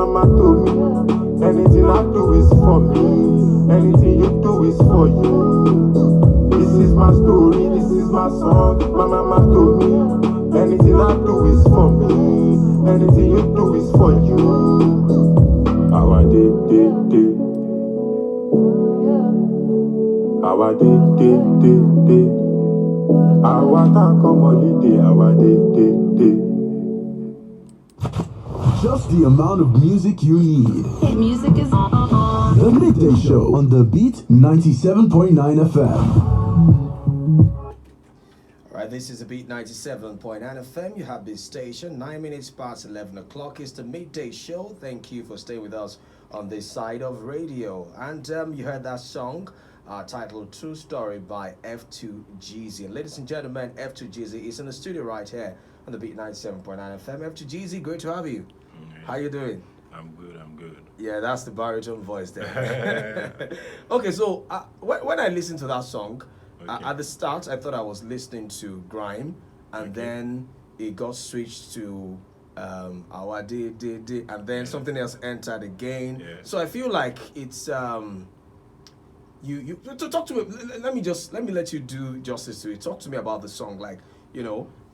mama told me, anything I do is for me, anything you do is for you. This is my story, this is my song. My mama told me, anything I do is for me, anything you do is for you. How I did. How I did. How I can't come holiday, how I did. Just the amount of music you need. Music is The Midday Show on the Beat 97.9 FM. Alright, this is the Beat 97.9 FM. You have this station. 9 minutes past 11 o'clock is the Midday Show. Thank you for staying with us on this side of radio. And you heard that song titled True Story by F2 Geezy. And ladies and gentlemen, F2 Geezy is in the studio right here on the Beat 97.9 FM. F2 Geezy, great to have you. How you doing? I'm good. Yeah, that's the baritone voice there. Okay, so when I listened to that song, at the start I thought I was listening to grime, and then it got switched to our did, and then something else entered again. Yeah. So I feel like it's you to talk to me. Let me let you do justice to it. Talk to me about the song, like,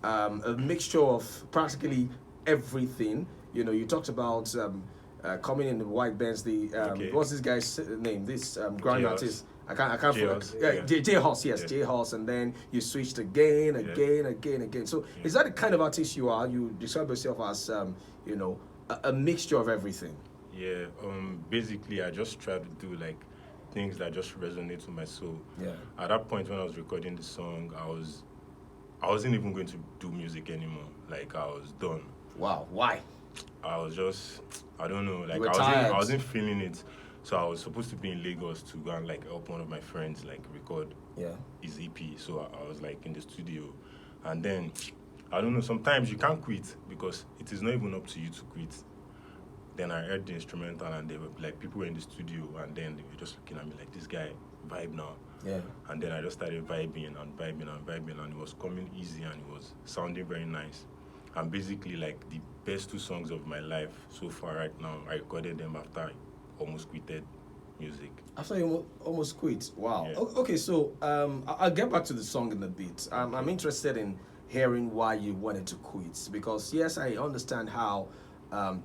a mixture of practically everything. You talked about coming in the white bands. What's this guy's name? This grime artist. I can't forget. J Hoss, yes, J Hoss, and then you switched again. So is that the kind of artist you are? You describe yourself as a mixture of everything. Yeah. Basically, I just try to do like things that just resonate with my soul. Yeah. At that point when I was recording the song, I wasn't even going to do music anymore. Like, I was done. Wow. Why? I was just, I don't know, like I wasn't feeling it. So I was supposed to be in Lagos to go and like help one of my friends like record his EP. So I was like in the studio, and then I don't know, sometimes you can't quit because it is not even up to you to quit. Then I heard the instrumental, and they were like, people were in the studio, and then they were just looking at me like, this guy vibe now. Yeah. And then I just started vibing, and it was coming easy, and it was sounding very nice. And basically, like, the best 2 songs of my life so far right now, I recorded them after I almost quitted music. After you almost quit? Wow. Yeah. Okay, so I'll get back to the song in a bit. I'm interested in hearing why you wanted to quit, because yes, I understand how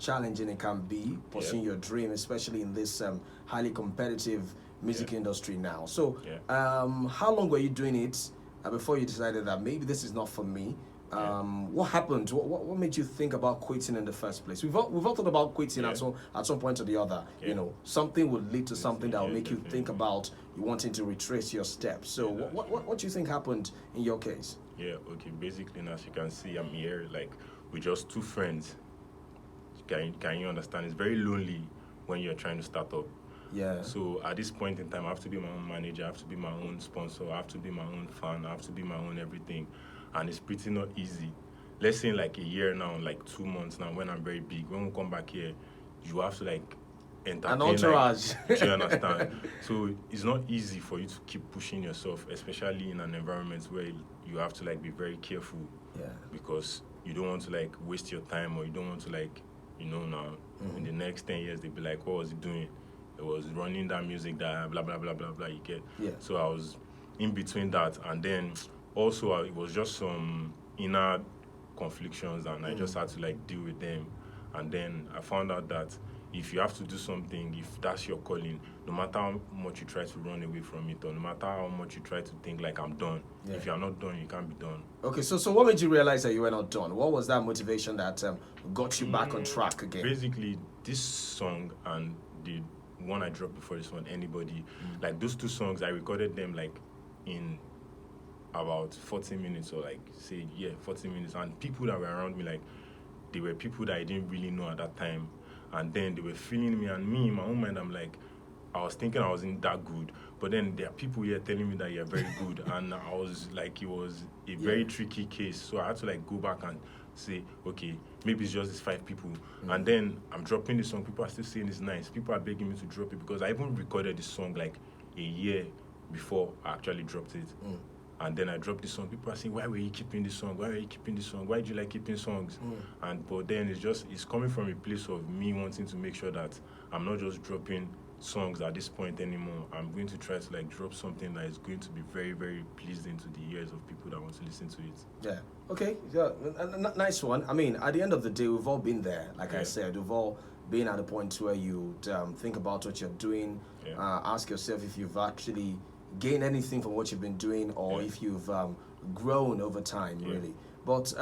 challenging it can be pursuing your dream, especially in this highly competitive music industry now. So how long were you doing it before you decided that maybe this is not for me? What happened? What made you think about quitting in the first place? We've all thought about quitting at some point or the other. Something would lead to something that will make you think about you wanting to retrace your steps. So what do you think happened in your case? Yeah, okay. Basically, as you can see, I'm here like with just 2 friends. Can you understand? It's very lonely when you're trying to start up. Yeah. So at this point in time, I have to be my own manager, I have to be my own sponsor, I have to be my own fan, I have to be my own everything. And it's pretty not easy. Let's say in like a year now, like 2 months now, when I'm very big, when we come back here, you have to like entertain. An entourage. Do you understand? So it's not easy for you to keep pushing yourself, especially in an environment where you have to like be very careful. Yeah. Because you don't want to like waste your time, or you don't want to like, now in the next 10 years they'll be like, what was he doing? It was running that music that blah blah blah blah blah, you get. Yeah. So I was in between that, and then also it was just some inner conflictions, and I just had to like deal with them. And then I found out that if you have to do something, if that's your calling, no matter how much you try to run away from it, or no matter how much you try to think like I'm done, if you're not done, you can't be done. Okay, so what made you realize that you were not done? What was that motivation that got you back on track again? Basically, this song and the one I dropped before this one, Anybody, like those 2 songs, I recorded them like in about 40 minutes, or like 40 minutes. And people that were around me, like, they were people that I didn't really know at that time. And then they were feeling me, and me in my own mind, I'm like, I was thinking I wasn't that good, but then there are people here telling me that you're very good. And I was like, it was a very tricky case. So I had to like go back and say, okay, maybe it's just these 5 people. And then I'm dropping the song, people are still saying it's nice. People are begging me to drop it, because I even recorded the song like a year before I actually dropped it. And then I dropped the song. People are saying, why were you keeping this song? Why were you keeping this song? Why do you like keeping songs? But then it's coming from a place of me wanting to make sure that I'm not just dropping songs at this point anymore. I'm going to try to like drop something that is going to be very, very pleasing to the ears of people that want to listen to it. Yeah. Okay. Yeah. Nice one. I mean, at the end of the day, we've all been there. Like I said, we've all been at a point where you think about what you're doing. Ask yourself if you've actually gained anything from what you've been doing, or if you've grown over time, really. But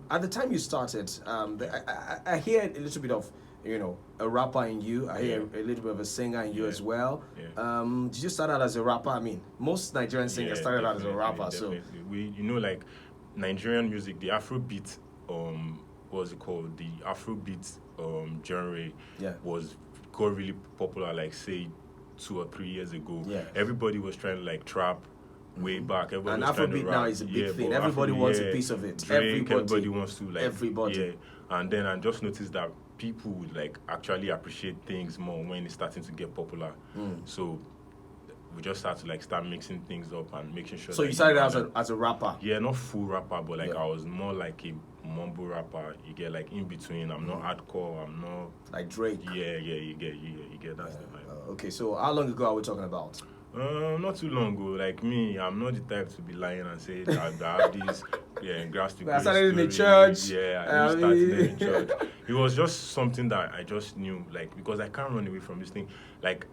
at the time you started, I hear a little bit of, a rapper in you. I hear a little bit of a singer in you as well. Did you start out as a rapper? I mean, most Nigerian singers started out as a rapper. Definitely. So like Nigerian music, the Afrobeat, what's it called? The Afrobeat genre got really popular, like say 2 or 3 years ago. Everybody was trying to like trap way back. Everybody was trying to Afrobeat rap. now is a big thing. Everybody wants a piece of it. Drake, everybody wants to like everybody. And then I just noticed that people would like actually appreciate things more when it's starting to get popular. So we just start to like start mixing things up and making sure. So you started as a rapper? Yeah, not full rapper, but like I was more like a mumble rapper. You get like in between. I'm not hardcore. I'm not like Drake. Yeah. You get that's the vibe. Okay, so how long ago are we talking about? Not too long ago. Like me, I'm not the type to be lying and say that I have this grass to I started in the church. I started in church. It was just something that I just knew, like, because I can't run away from this thing. Like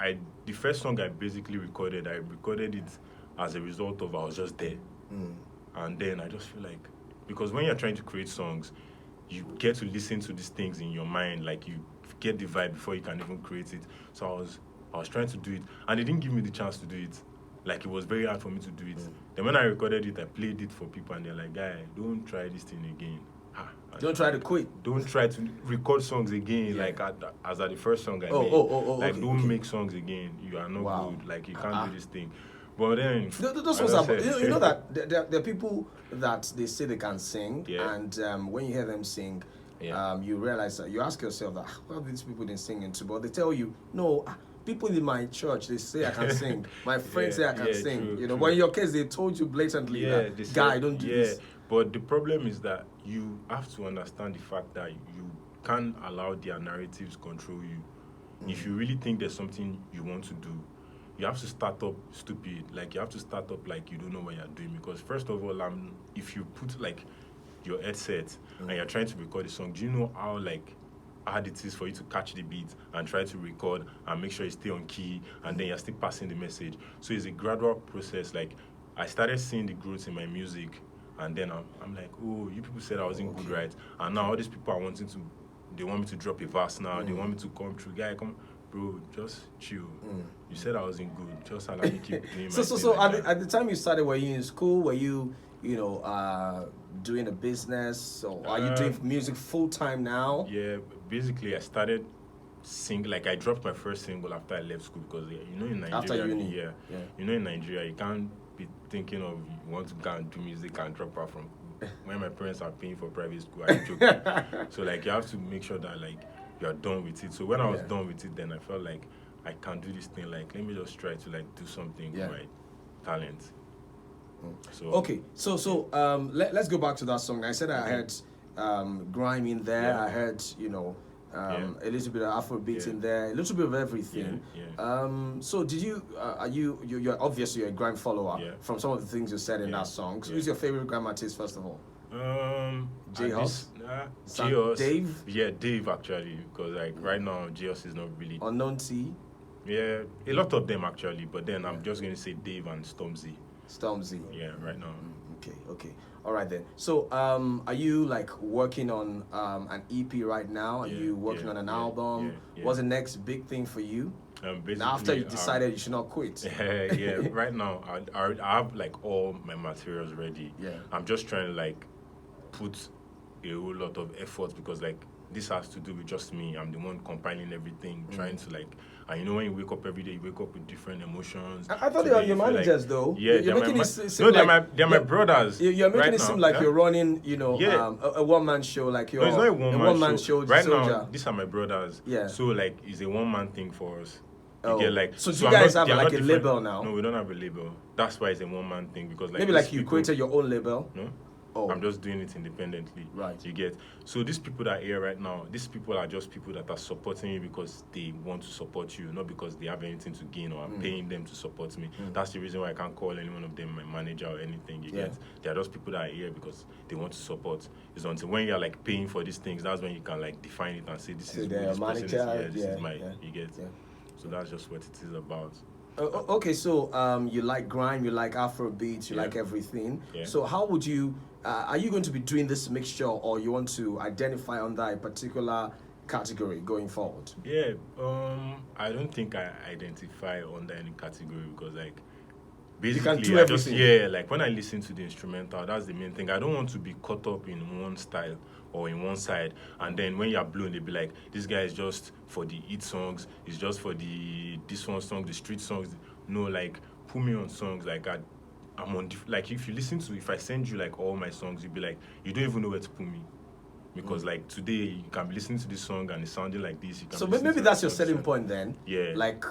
the first song I basically recorded, I recorded it as a result of I was just there. And then I just feel like, because when you're trying to create songs, you get to listen to these things in your mind, like you get the vibe before you can even create it. So I was trying to do it, and they didn't give me the chance to do it. Like, it was very hard for me to do it. Then when I recorded it, I played it for people, and they're like, guy, don't try this thing again. Don't try to quit. Don't try to record songs again, like as at the first song I made. Like, don't make songs again. You are not good. Like, you can't do this thing. But then... Those ones are... You know that there are people that they say they can sing, and when you hear them sing, you realize that you ask yourself that, what have these people been singing to? But they tell you, no... People in my church, they say I can sing. My friends say I can sing. True. But in your case, they told you blatantly that, guy, don't do this. But the problem is that you have to understand the fact that you can't allow their narratives control you. If you really think there's something you want to do, you have to start up stupid. Like, you have to start up like you don't know what you're doing. Because first of all, if you put like your headset and you're trying to record a song, do you know how like hard it is for you to catch the beat and try to record and make sure you stay on key, and then you're still passing the message? So it's a gradual process. Like, I started seeing the growth in my music, and then I'm like, oh, you people said I wasn't good, right? And now all these people are they want me to drop a verse now. They want me to come through. Guy, come, bro, just chill. You said I wasn't good. Just allow me keep doing my So thing at the time you started, were you in school? Were you doing a business, or are you doing music full time now? Yeah, basically I started sing. Like, I dropped my first single after I left school, because in Nigeria, after uni, in Nigeria you can't be thinking of you want to go and do music and drop out from when my parents are paying for private school. I joke. So like, you have to make sure that like you are done with it. So when I was done with it, then I felt like I can't do this thing. Like, let me just try to like do something with my talent. So let's go back to that song. I said I heard grime in there. I heard a little bit of Afrobeat in there, a little bit of everything. So did you're obviously a grime follower from some of the things you said in that song. So who's your favorite grime artist, first of all? J-Hus? J-Hus. Dave? Yeah, Dave actually, because like right now J-Hus is not really... Unknown T? Yeah, a lot of them actually, but then I'm just going to say Dave and Stormzy. Yeah, right now. Okay. All right then. So, are you like working on an EP right now? Are you working on an album? What's the next big thing for you? After you decided you should not quit. Right now I have like all my materials ready. I'm just trying to like put a whole lot of effort, because like this has to do with just me. I'm the one compiling everything, trying to like, and when you wake up every day, you wake up with different emotions. I thought they were your managers, though. Yeah, you're making it seem they're my brothers. You're making right it seem now, like you're running, a one-man show, like you're it's not a one-man show. Right soldier. now, these are my brothers. Yeah. So like, it's a one-man thing for us. You get like so so you I'm guys not, have they are like not a different. label now? No, we don't have a label. That's why it's a one-man thing because like Maybe these like you people- created your own label. No, Oh. I'm just doing it independently. Right. You get so these people that are here right now. These people are just people that are supporting you because they want to support you, not because they have anything to gain or I'm paying them to support me. That's the reason why I can't call any one of them my manager or anything. You Yeah. get they are just people that are here because they want to support. It's until when you're like paying for these things, that's when you can like define it and say this So is who they're this person is. manager, Yeah, this is my. yeah. You get. Yeah. So that's just what it is about. Okay, so you like grime, you like Afro beats, you Yeah. like everything. Yeah. So how would you? Are you going to be doing this mixture, or you want to identify under a particular category going forward? Yeah, I don't think I identify under any category because like basically do I just everything. like when I listen to the instrumental, that's the main thing. I don't want to be caught up in one style or in one side and then when you're blown they be like this guy is just for the hit songs, it's just for the this one song, the street songs. No, like put me on songs like I'm on like if you listen to if I send you like all my songs, you'd be like you don't even know where to put me. Because like today you can be listening to this song and it's sounding like this. You can So be listening maybe to that's that your song, selling so- point then. Yeah. Like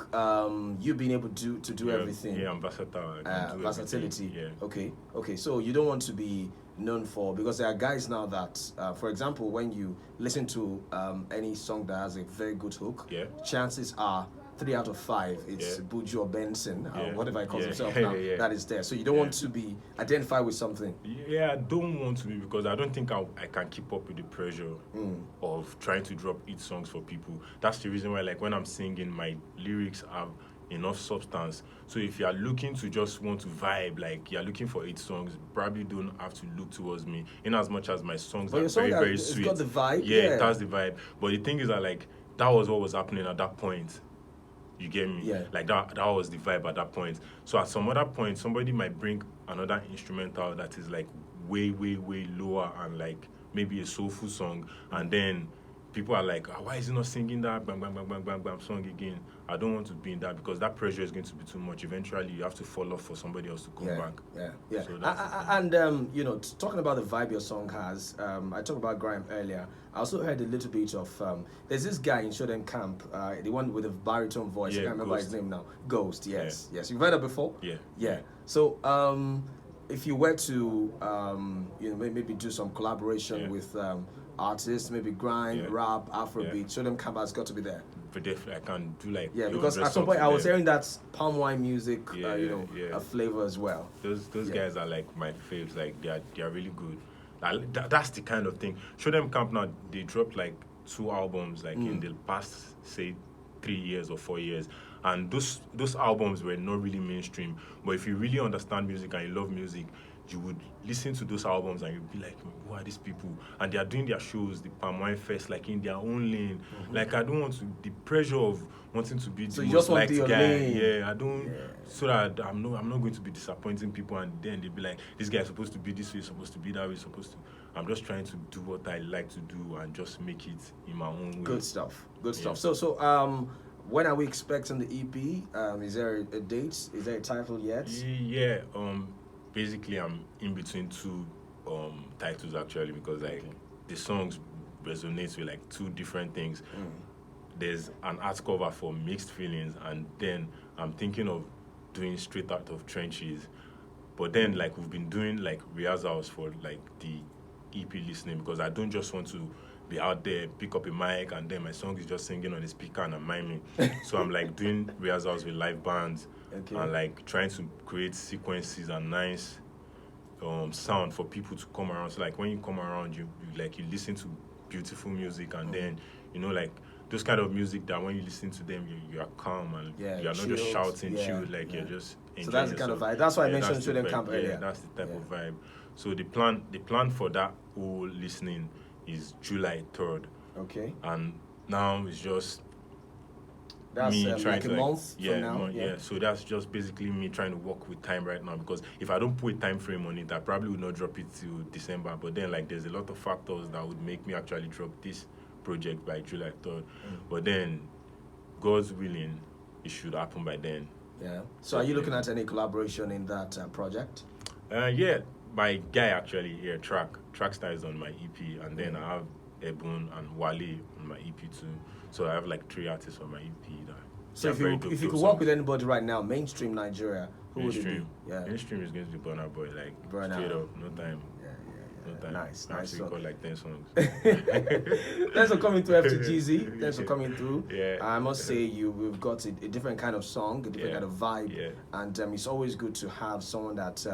you being able to do Yeah, everything. Yeah, I'm versatile. I can do Versatility. everything. Yeah. Okay. So you don't want to be known for because there are guys now that, for example, when you listen to any song that has a very good hook, Yeah. chances are 3 out of 5 it's Yeah. Buju or Benson, Yeah. whatever he calls Yeah. himself now, Yeah. that is there. So you don't want to be identified with something. Yeah, I don't want to be because I don't think I can keep up with the pressure of trying to drop hit songs for people. That's the reason why, like, when I'm singing, my lyrics have enough substance. So if you are looking to just want to vibe, like you're looking for hit songs, probably don't have to look towards me. In as much as my songs But are your song very it's sweet. got the vibe, Yeah, yeah. it has the vibe. But the thing is that like that was what was happening at that point. You get me? Yeah. Like that was the vibe at that point. So at some other point, somebody might bring another instrumental that is like way lower and like maybe a soulful song, and then people are like, why is he not singing that bang bang bang bang bang bang song again? I don't want to be in that because that pressure is going to be too much. Eventually, you have to fall off for somebody else to come back. Yeah. So that's the thing. And you know, talking about the vibe your song has, I talked about grime earlier. I also heard a little bit of there's this guy in Shoden Camp, the one with the baritone voice. I Yeah, can't remember his Ghost. name now. Ghost. Yes. You've heard that before. Yeah. So if you were to you know maybe do some collaboration Yeah. with artists, maybe grime, Yeah. rap, Afrobeat, Yeah. Shoden Camp has got to be there. But definitely, I can do like Yeah, a because 100 at some songs point I with was them. hearing that palm wine music, Yeah, you know, yeah. a flavor as well. Those Yeah. guys are like my faves. Like they are really good. That's the kind of thing. Show them camp now. They dropped like 2 albums like in the past say 3 years or 4 years, and those albums were not really mainstream. But if you really understand music and you love music, you would listen to those albums and you'd be like, who are these people? And they are doing their shows, the Palm Wine Fest, like in their own lane. Like I don't want to the pressure of wanting to be So the you most just want liked your guy. lane. Yeah, I don't so that I'm not going to be disappointing people and then they'll be like, this guy's supposed to be this way, supposed to be that way, supposed to I'm just trying to do what I like to do and just make it in my own way. Good stuff. Yeah. So when are we expecting the EP? Is there a date? Is there a title yet? Yeah, basically I'm in between 2 titles actually because like the songs resonate with like 2 different things. There's an art cover for Mixed Feelings and then I'm thinking of doing Straight Out of Trenches. But then like we've been doing like rehearsals for like the EP listening because I don't just want to be out there, pick up a mic and then my song is just singing on the speaker and I'm miming. So I'm like doing rehearsals with live bands and like trying to create sequences and nice sound for people to come around. So like when you come around you listen to beautiful music and then you know like those kind of music that when you listen to them you are calm and you're not just chilled. shouting, Yeah, chilled, like yeah. you're just enjoying So that's the kind of yourself. vibe. That's why I mentioned that's the Shoden vibe. Camp earlier. Yeah, that's the type Yeah. of vibe. So the plan for that whole listening is July 3rd. Okay. And now it's just That's me trying like to a month yeah, from now. month, yeah. So that's just basically me trying to work with time right now because if I don't put a time frame on it, I probably would not drop it till December. But then like there's a lot of factors that would make me actually drop this project by July 3rd. But then God's willing, it should happen by then. Yeah. So are you looking at any collaboration in that project? Yeah, my guy actually here, Trackstar is on my EP, and then I have Ebon and Wale on my EP too. So I have like 3 artists on my EP. So They're very if dope, you dope could work songs. with anybody right now, mainstream Nigeria, who would it Mainstream. be? Yeah. Mainstream is going to be Burna Boy, like Burna. straight up, no time. Yeah, No time. Nice, I have nice. to So- record like 10 songs. Thanks for coming through, FT Geezy. Thanks for coming through. Yeah. I must say we've got a different kind of song, a different Yeah. kind of vibe, Yeah. and it's always good to have someone that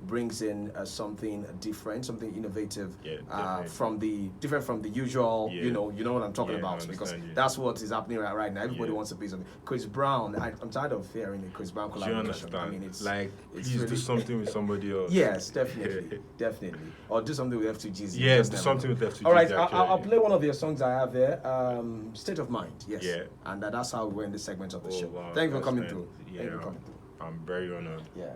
brings in something different, something innovative, Yeah, definitely. from the different from the usual. Yeah. You know what I'm talking Yeah, I about, because understand you. that's what is happening right now. Everybody Yeah. wants a piece of it. Chris Brown, I'm tired of hearing the Chris Brown Do you collaboration. understand? I mean, it's like, it's please really- do something with somebody else. Yes, definitely, definitely, or do something with FT Geezy. Yeah, Just do never something know. with FT All right, Geezy, I'll actually. play one of your songs I have there. State of Mind. Yes. Yeah. And that's how we end the segment of the Oh, show. wow, Thank you for that's coming nice. through. Yeah, Thank you for coming through. I'm very honored. Yeah.